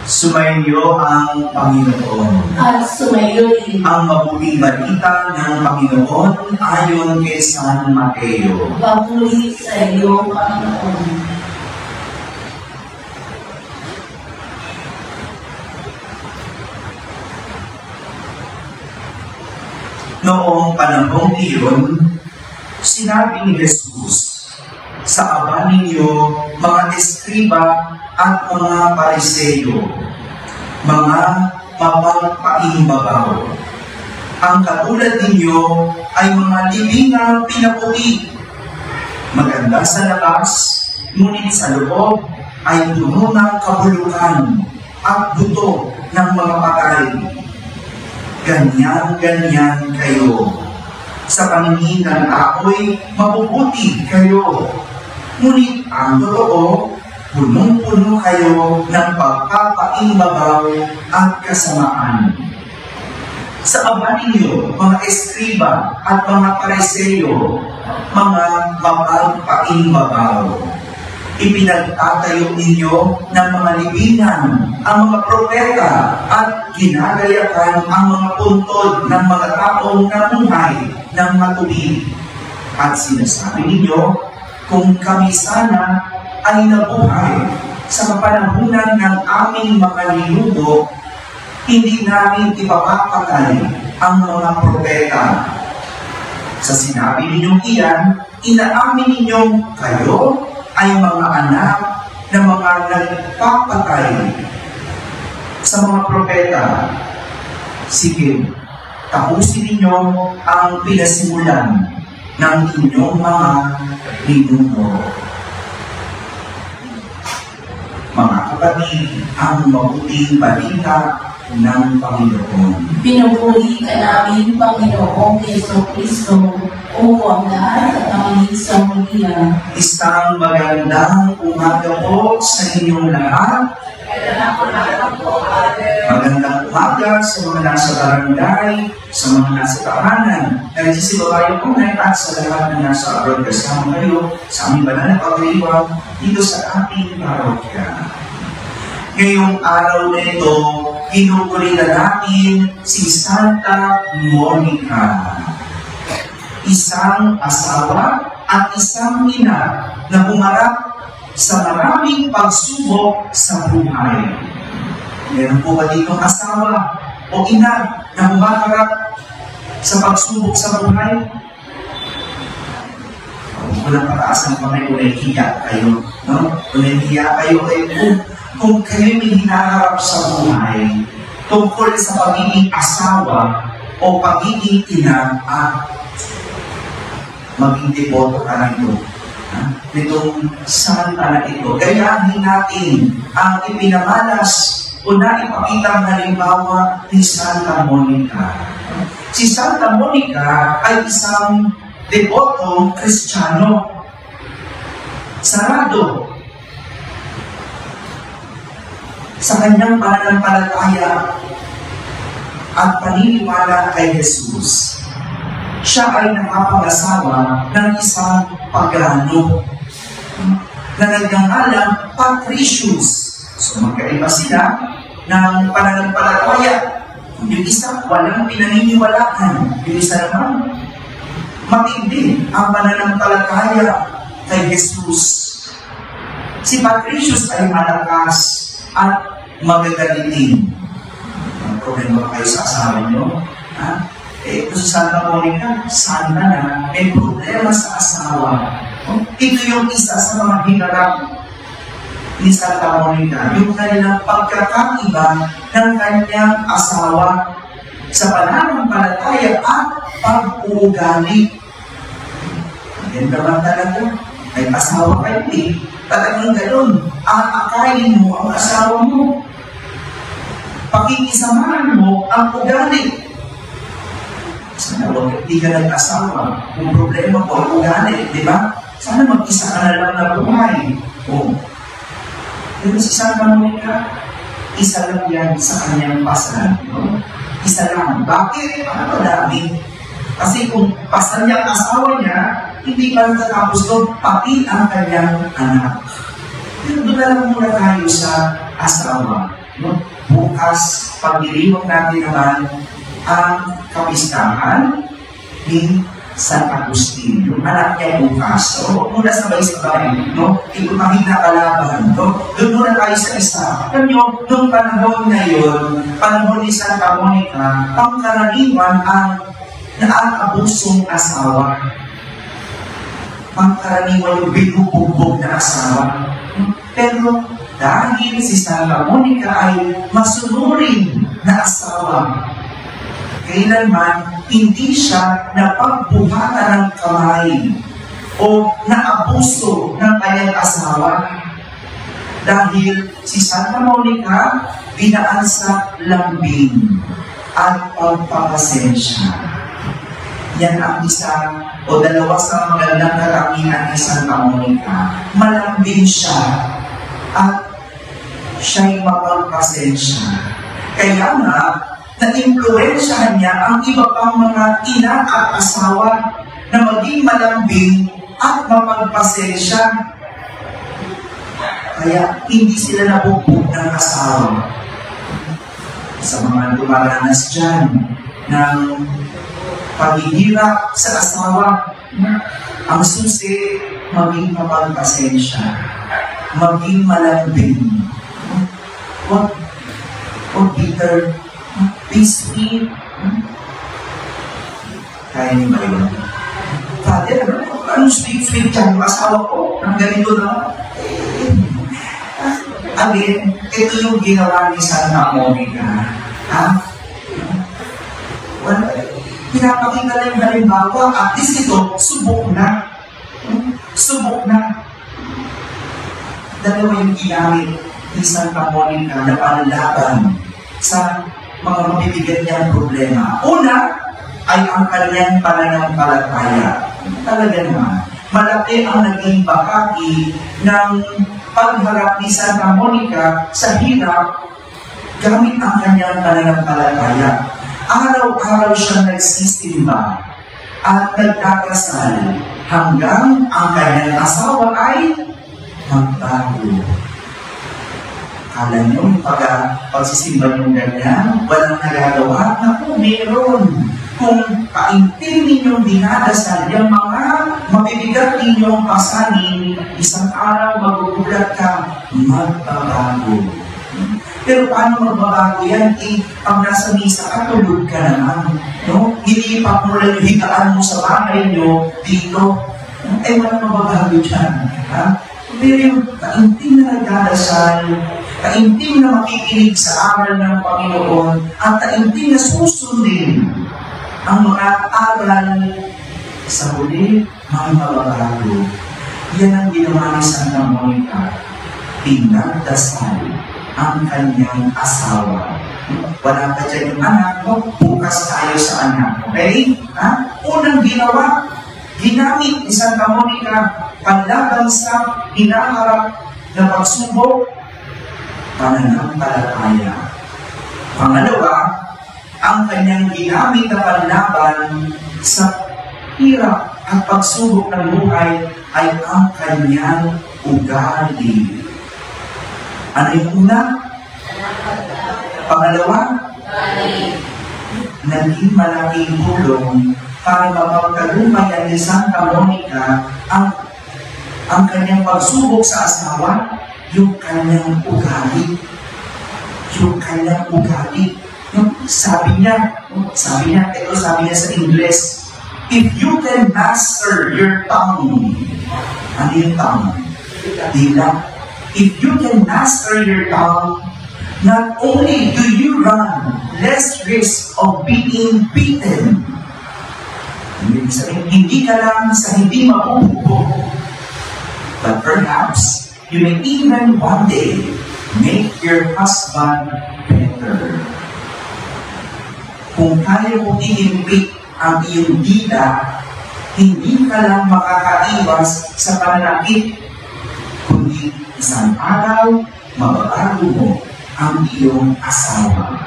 Sumainyo ang Panginoon. At sumayo rin Ang mabuting balita ng Panginoon ayon kay San Mateo. papuri sa iyo, Panginoon. Noong panahong iyon, sinabi ni Jesus, sa aba ninyo, mga eskriba at mga pariseyo, mga mapagpaimbabaw. Ang katulad ninyo ay mga libingang pinaputi, maganda sa labas, ngunit sa loob ay puno ng kabulukan at buto ng mga patay. Ganyan-ganyan kayo. Sa paningin ng tao'y mabubuti kayo. Ngunit ang totoo, punong-puno kayo ng pagpapaimbabaw at kasamaan. Sa aba ninyo, mga eskriba at mga pariseyo, mga mapagpaimbabaw, ipinagtatayo ninyo ng mga libingan ang mga propeta at ginagayakan ang mga puntod ng mga taong namuhay ng matuwid. At sinasabi ninyo, kung kami sana ay nabuhay sa kapanahunan ng aming mga ninuno, hindi namin ipapapatay ang mga propeta. Sa sinabi ninyong iyan, inaamin ninyong kayo ay mga anak na mga nagpapatay sa mga propeta. Sige, tapusin ninyo ang pinasimulan ng inyong mga ninuno. Mga kapatid, ang mabuting balita ng Panginoon. Pinupuri ka namin, Panginoong Jesucristo, o ang lahat at ang isang muliya. Isang magandang umaga po sa inyong lahat. Magandang umaga sa mga nasa barangay, sa mga nasa tahanan. Nagsisibabayo po ngayon at sa lahat na nasa abroad kasama kayo sa aming banal na pag-iwag dito sa ating parokya. Ngayong araw na ito, pinupuri na natin si Santa Monica. Isang asawa at isang ina na humarap sa maraming pagsubok sa buhay. Meron po ba ditong asawa o ina na humaharap sa pagsubok sa buhay? Walang pataas ng kamay kung nahihiya kayo. No? Kung nahihiya kayo, kung kayo may hinaharap sa buhay tungkol sa pagiging asawa o pagiging ina at maging deboto ka na ito. Itong santa na ito. Gayahin natin ang ipinamalas o naipakitang halimbawa ni Santa Monica. Si Santa Monica ay isang debotong Kristiyano. Sarado sa kanyang pananampalataya at paniniwala kay Jesus. Siya ay nakapag-asawa ng isang pagano na nagngangalang Patricius. So magkaiba sila ng pananampalataya. Yung isa, walang pinaniniwalaan. Yung isa naman, matindi ang pananampalataya kay Jesus. Si Patricius ay malakas at magagalitin. Ang problema ba kayo sa asawa nyo? Ito si Santa Monica, sana na may problema sa asawa. Ito yung isa sa mga hinarap ni Santa Monica, yung kanilang pagkakaiba ng kanyang asawa sa pananampalataya at pag-uugali. Maganda ba talaga? May asawa kayo talagang gano'n, aakayin mo ang asawa mo. Pakikisamahan mo ang ugali. Sana huwag hindi ka nag-asawa. Kung problema ko ang ugali, di ba? Sana mag-isa ka na lang na buhay. Pero si Santa Monica, isa lang yan sa kanyang pasal. No? Isa lang. Bakit? Ano dami? Kasi kung pasal niya ang asawa niya, hindi pa natatapos doon, pati ang kanyang anak. Pero doon na lang muna tayo sa asawa. No? Bukas, pagdiriwag natin naman ang kapistahan ni San Agustin, yung anak niya bukas. So, huwag muna sabay-sabay, no? Ikutangin na kalaban, no? Doon muna tayo sa isa. Alam nyo, noong panahon na yun, panahon ni Santa Monica, pangkaraniwan ang naabusong asawa. Pangkaraniwan yung binubugbog na asawa. Pero dahil si Santa Monica ay masunurin na asawa, kailanman hindi siya napagbuhatan ng kamay o naabuso ng kanyang asawa. Dahil si Santa Monica dinaan sa lambing at pagpapasensya. Yan ang isa o dalawa sa magandang katangian ni Santa Monica. Malambing siya at siya'y mapagpasensya. Kaya nga, na-impluensyahan niya ang iba pang mga ina at asawa na maging malambing at mapagpasensya. Kaya hindi sila nabugbog ng asawa. Sa mga dumaranas dyan ng paghihirap sa asawa, ang susi, maging mapagpasensya, maging malambing. Huwag bitter, be sweet. Kaya niyo ba yun? Father, anong sweet-sweet dyan? Asawa ko, ang ganito na. Again, ito yung ginawa ni Santa Monica. Pinapakita na yung halimbawa, at least ito, subok na. Subok na. Dalawa yung ginamit ni Santa Monica na panlaban sa mga mabibigat niyang problema. Una, ay ang kanyang pananampalataya. Talaga naman, malaki ang naging bahagi ng pagharap ni Santa Monica sa hirap gamit ang kanyang pananampalataya. Araw-araw siya nagsisimba at nagdadasal hanggang ang kanyang asawa ay magbago. Kala niyo, pagsisimba niyong ganyan, walang nagagawa na po meron. Kung kaintin ninyong dinadasal, yung mga mabibigat ninyong pasanin, isang araw magugulat ka, magbabago. Pero paano magbabago yan? Pag nasa misa ka, tulog ka naman. No? Hilipat mo lang yung higaan mo sa bahay nyo dito. Walang magbabago dyan. Pero yung kaintin na nagdadasal, kaintin na makikinig sa aral ng Panginoon, at kaintin na susundin ang mga aral sa huli, mga mababago. Yan ang ginawa ni Santa Monica. Pinagdasal ang kanyang asawa. Wala pa dyan yung anak mo, bukas tayo sa anak. Okay? Unang ginawa, ginamit ni Santa Monica panlaban sa hinaharap na pagsubok, pananampalataya. Pangalawa, ang kanyang ginamit na panlaban sa hirap at pagsubok ng buhay ay ang kanyang ugali. Ano yung una? Pangalawa, naging malaking tulong para mapagtagumpayan ni Santa Monica ang kanyang pagsubok sa asawa, yung kanyang ugali. Yung kanyang ugali. Sabi niya sa English, if you can master your tongue, ano yung tongue? Dila. If you can master your tongue, not only do you run less risk of being beaten, hindi ka lang sa hindi mabubugbog, but perhaps you may even one day make your husband better. Kung kaya mong iimpit ang iyong dila, hindi ka lang makakaiwas sa pananakit, kundi isang araw, mababago mo ang iyong asawa.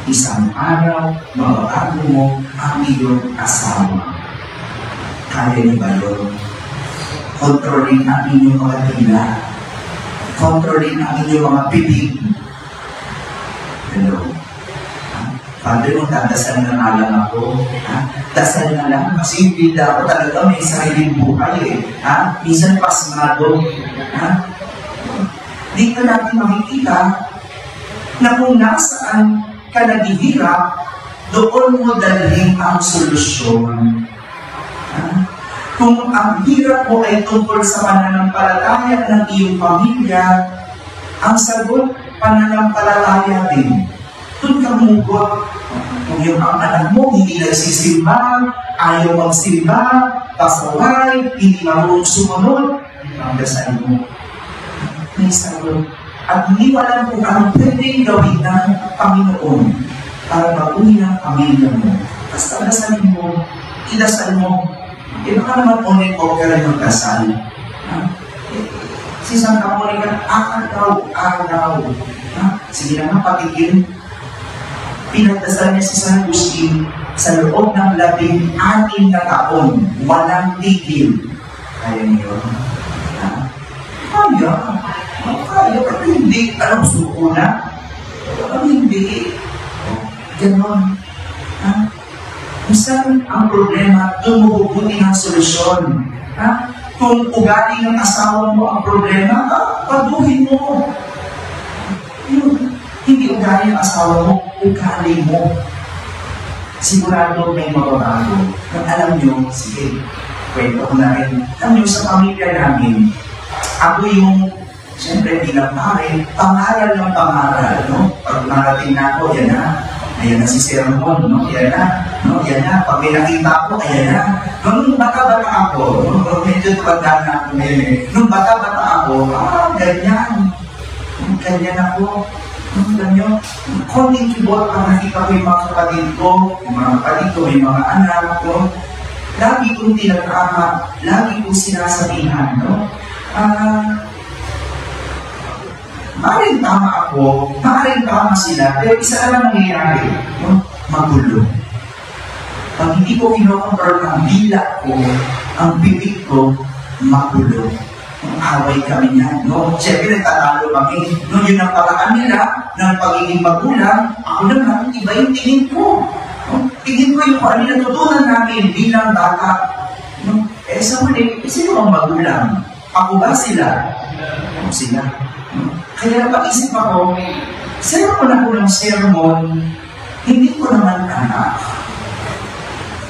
Isang araw, mababago mo ang iyong asawa. Kaya niyo ba yun? Kontrolin ang inyong mga dila. Controlin ang inyong mga bibig. Hello. Father, kung dadasal na nga lang ako, dasal na lang, kasi hindi ako talaga may sariling buhay eh. Minsan pasmado. Dito natin makikita na kung nasaan ka naghihirap, doon mo dalhin ang solusyon. Kung ang hirap mo ay tungkol sa pananampalataya ng iyong pamilya, ang sagot, pananampalataya din. Doon ka mugot. Kung yung ang anak mo hindi nagsisimba, ayaw magsimba, pasaway, hindi marunong sumunod, ang dasal mo. May sagot. At hindi walang kung anong pwedeng gawin ng Panginoon para baguhin ang pamilya mo. Basta dasalin mo, idasal mo. Baka naman ulit o ka rin magdasal. Si Santa Monica, araw. Sige na nga, patigil. Pinagdasal niya si San Agustin sa loob ng 16 na taon, walang tigil. Kaya niyo? Kaya, pero hindi. Anong suko na? Hindi. Ganon. Minsan ang problema, doon mo bubuti ng solusyon. Kung ugali ng asawa mo ang problema, paduhin mo. Hindi ugali ng asawa mo, ugali mo. Sigurado may mababago. Kung alam nyo, sige, kwento ko na rin. Alam nyo, sa pamilya namin, ako yung, siyempre, bilang pare, pangaral ng pangaral. No? Pag narating na ako, yan na. Ayan na si Sermon, no? Yan na. No? Yan na. Pag may nakita ko, ayan na. Nung bata-bata ako, medyo tupanda na ako ngayon eh. Nung bata-bata ako, ganyan. Ganyan ako. Ganyan. Konting kibot ang nakita ko yung mga kapatid ko, may mga anak ko. Lagi kong tinatama, lagi kong sinasabihan, no? Maaaring tama ako, maaaring tama sila, pero isa na lang nangyayari, no? Magulo. Pag hindi ko kinokontrol ang dila ko, ang bibig ko, magulo. Away kami niyan, no? Siyempre, nagtatalo kami. No, yun ang paraan nila ng pagiging magulang, ako naman, iba yung tingin ko. No? Tingin ko yung ano natutunan namin bilang bata. No? Sa muli, sino ang magulang? Ako ba sila? Ako sila. No? Kaya pag-isip ako, sermon ako ng sermon, hindi ko naman anak.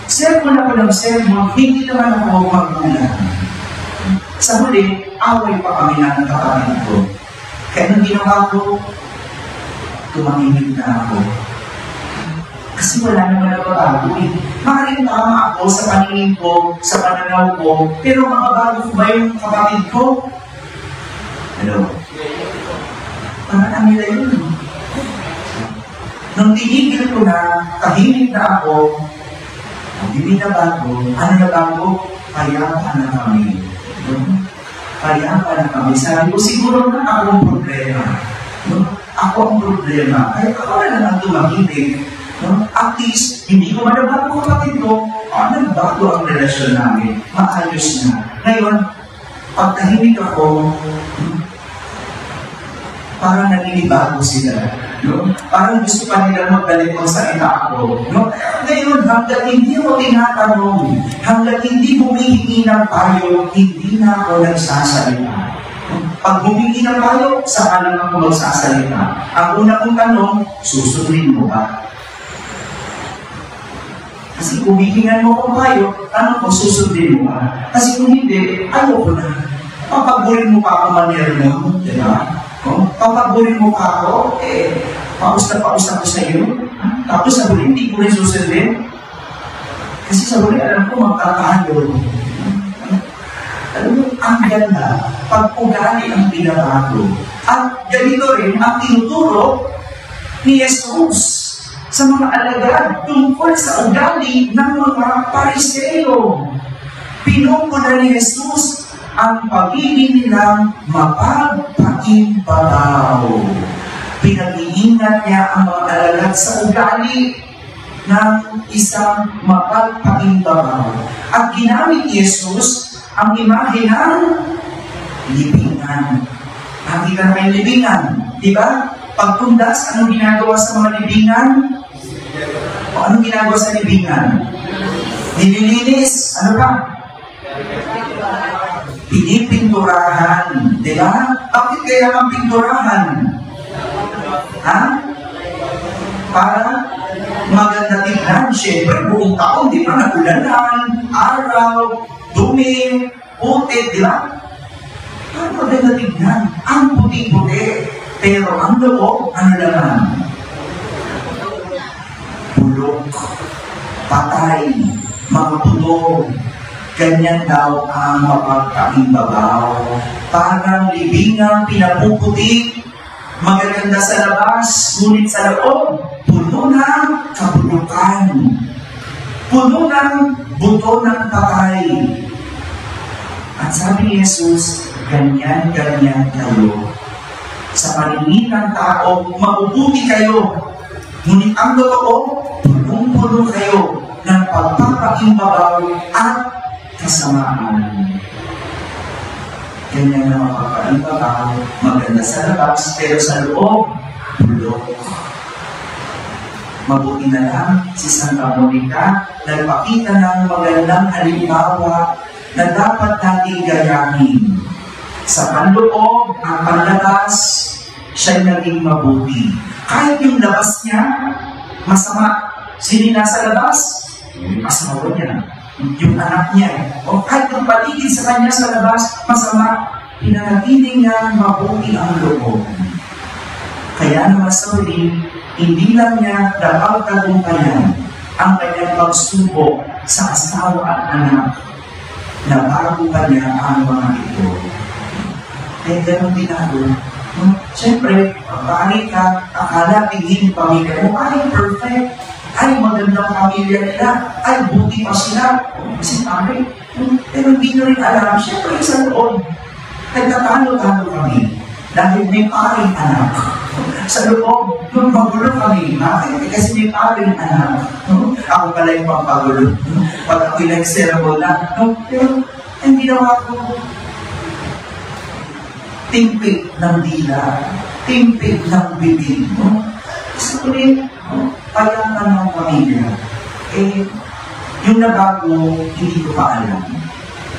Sermon ako ng sermon, hindi naman ako magulang. Sa huli, away pa kami ng kapatid ko. Kaya nung ginawa ko, tumahimik na ako. Kasi wala naman nababago eh. Maaaring tama ako sa paningin ko, sa pananaw ko, pero makabago ko ba yung kapatid ko? Hello? Parang nila yun. Nung tinigil ko na, tahimik na ako, hindi na bago, ano na bago? Payapa na kami. Payapa na kami. Sabi ko, siguro na ako ang problema. Ako ang problema. Kaya ako na naman tumahimik. At least, hindi ko manabago kapatid ko, nagbago ang relasyon namin. Maayos na. Ngayon, pag tahimik ako, parang naninibago sila. No? Parang gusto pa nila magalit kung salita ako. No? Ngayon, hanggang hindi mo tinatanong, hanggang hindi humihingi ng payo, hindi na ako nagsasalita. Pag humingi ng payo, saka lang ako magsasalita. Ang una kong tanong, susundin mo ba? Kasi kung hihingan mo kung payo, tanong ko, susundin mo ba? Kasi kung hindi, ayoko na. Papagburin mo pa ako manyer mo, di ba? Papagburin mo pa ako, paus na ako sa iyo. Tapos sa huli, hindi ko rin susundin. Kasi sa huli, alam ko, magkakaano. Alam mo, ang ganda, pag-ugali ang pinabago. At ganito rin, ang tinuturo ni Jesus sa mga alagad tungkol sa ugali ng mga Pariseo. Pinupuna ni Jesus ang pagiging nilang mapagpakimbagaw. Pinag-iingat niya ang mga alagad sa ugali ng isang mapagpakimbagaw. At ginamit ni Jesus ang imahe ng libingan. Hati ka na kayong libingan. Di ba? Pagtundas, anong ginagawa sa mga libingan? O anong ginagawa sa libingan? Nililinis. Ano ba? Pinipinturahan. Di ba? Bakit kaya ang pinturahan? Ha? Para maganda tignan. Siyempre, buong taon, di ba? Nagulanan, araw, dumi, puti, di ba? Para maganda tignan. Ang puti-puti. Pero ang loob, ano naman? Bulok, patay, mga puto. Ganyan daw ang mapagkaimbabaw. Parang libingang pinapuputi, magaganda sa labas, ngunit sa loob, puno ng kabulukan. Puno ng buto ng patay. At sabi ni Jesus, ganyan-ganyan kayo. Sa paningin ng tao, mabubuti kayo. Ngunit ang totoo, punong-puno kayo ng pagpapaimbabaw at kasamaan. Ganyan na mapapaibabaw, maganda sa labas, pero sa loob, bulok. Mabuti na lang si Santa Monica nagpakita ng magandang halimbawa na dapat nating gayahin. Sa panloob, ang panlabas, siya'y naging mabuti. Kahit yung labas niya, masama. Sino nasa labas? Yung asawa niya. Yung anak niya. O kahit yung paligid sa kanya sa labas, masama. Pinanatiling niya mabuti ang loob. Kaya naman sa huli, hindi lang niya napagtagumpayan ang kanyang pagsubok sa asawa at anak na bago pa niya ang mga ito. Kaya ganun din ako. Siyempre, pangit ka, akala tingin pamilya mo, ay perfect, ay magandang pamilya nila, ay buti pa sila. Kasi pare, pero hindi nyo rin alam, siyempre sa loob, nagtatalo-talo kami dahil may paring anak. Sa loob, nung magulo kami, bakit? Kasi may paring anak. Ako pala yung pampagulo. Pag ako'y nag-servo na, pero hindi naman ako timpik ng dila, timpik ng bibig. Gusto ko rin, payaman ng pamilya. Yung nabago, hindi ko pa alam.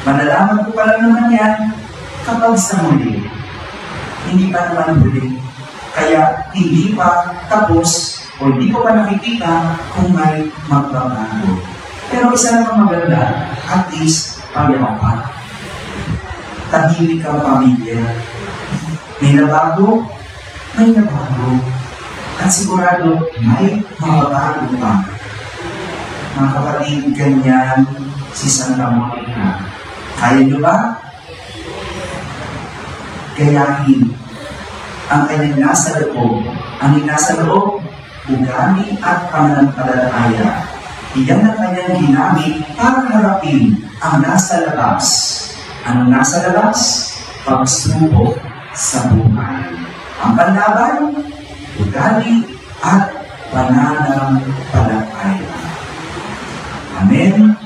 Malalaman ko pala naman yan kapag sa muli. Hindi pa naman huli. Kaya hindi pa tapos o hindi ko pa nakikita kung may magbabago. Pero isa naman maganda, at least pag-iapat. Tahimik ang pamilya. May nabago, may nabago. At sigurado, may mababago pa. Mga kapatid, ganyan si Santa Monica. Kaya nyo ba? Gayahin ang kanyang nasa loob. Ang nasa loob, ugali at pananampalataya. Iyan ang kanyang ginamit para harapin ang nasa labas. Anong nasa labas? Pagsubok sa buhay. Ang panlaban, ugali at pananampalataya. Amen.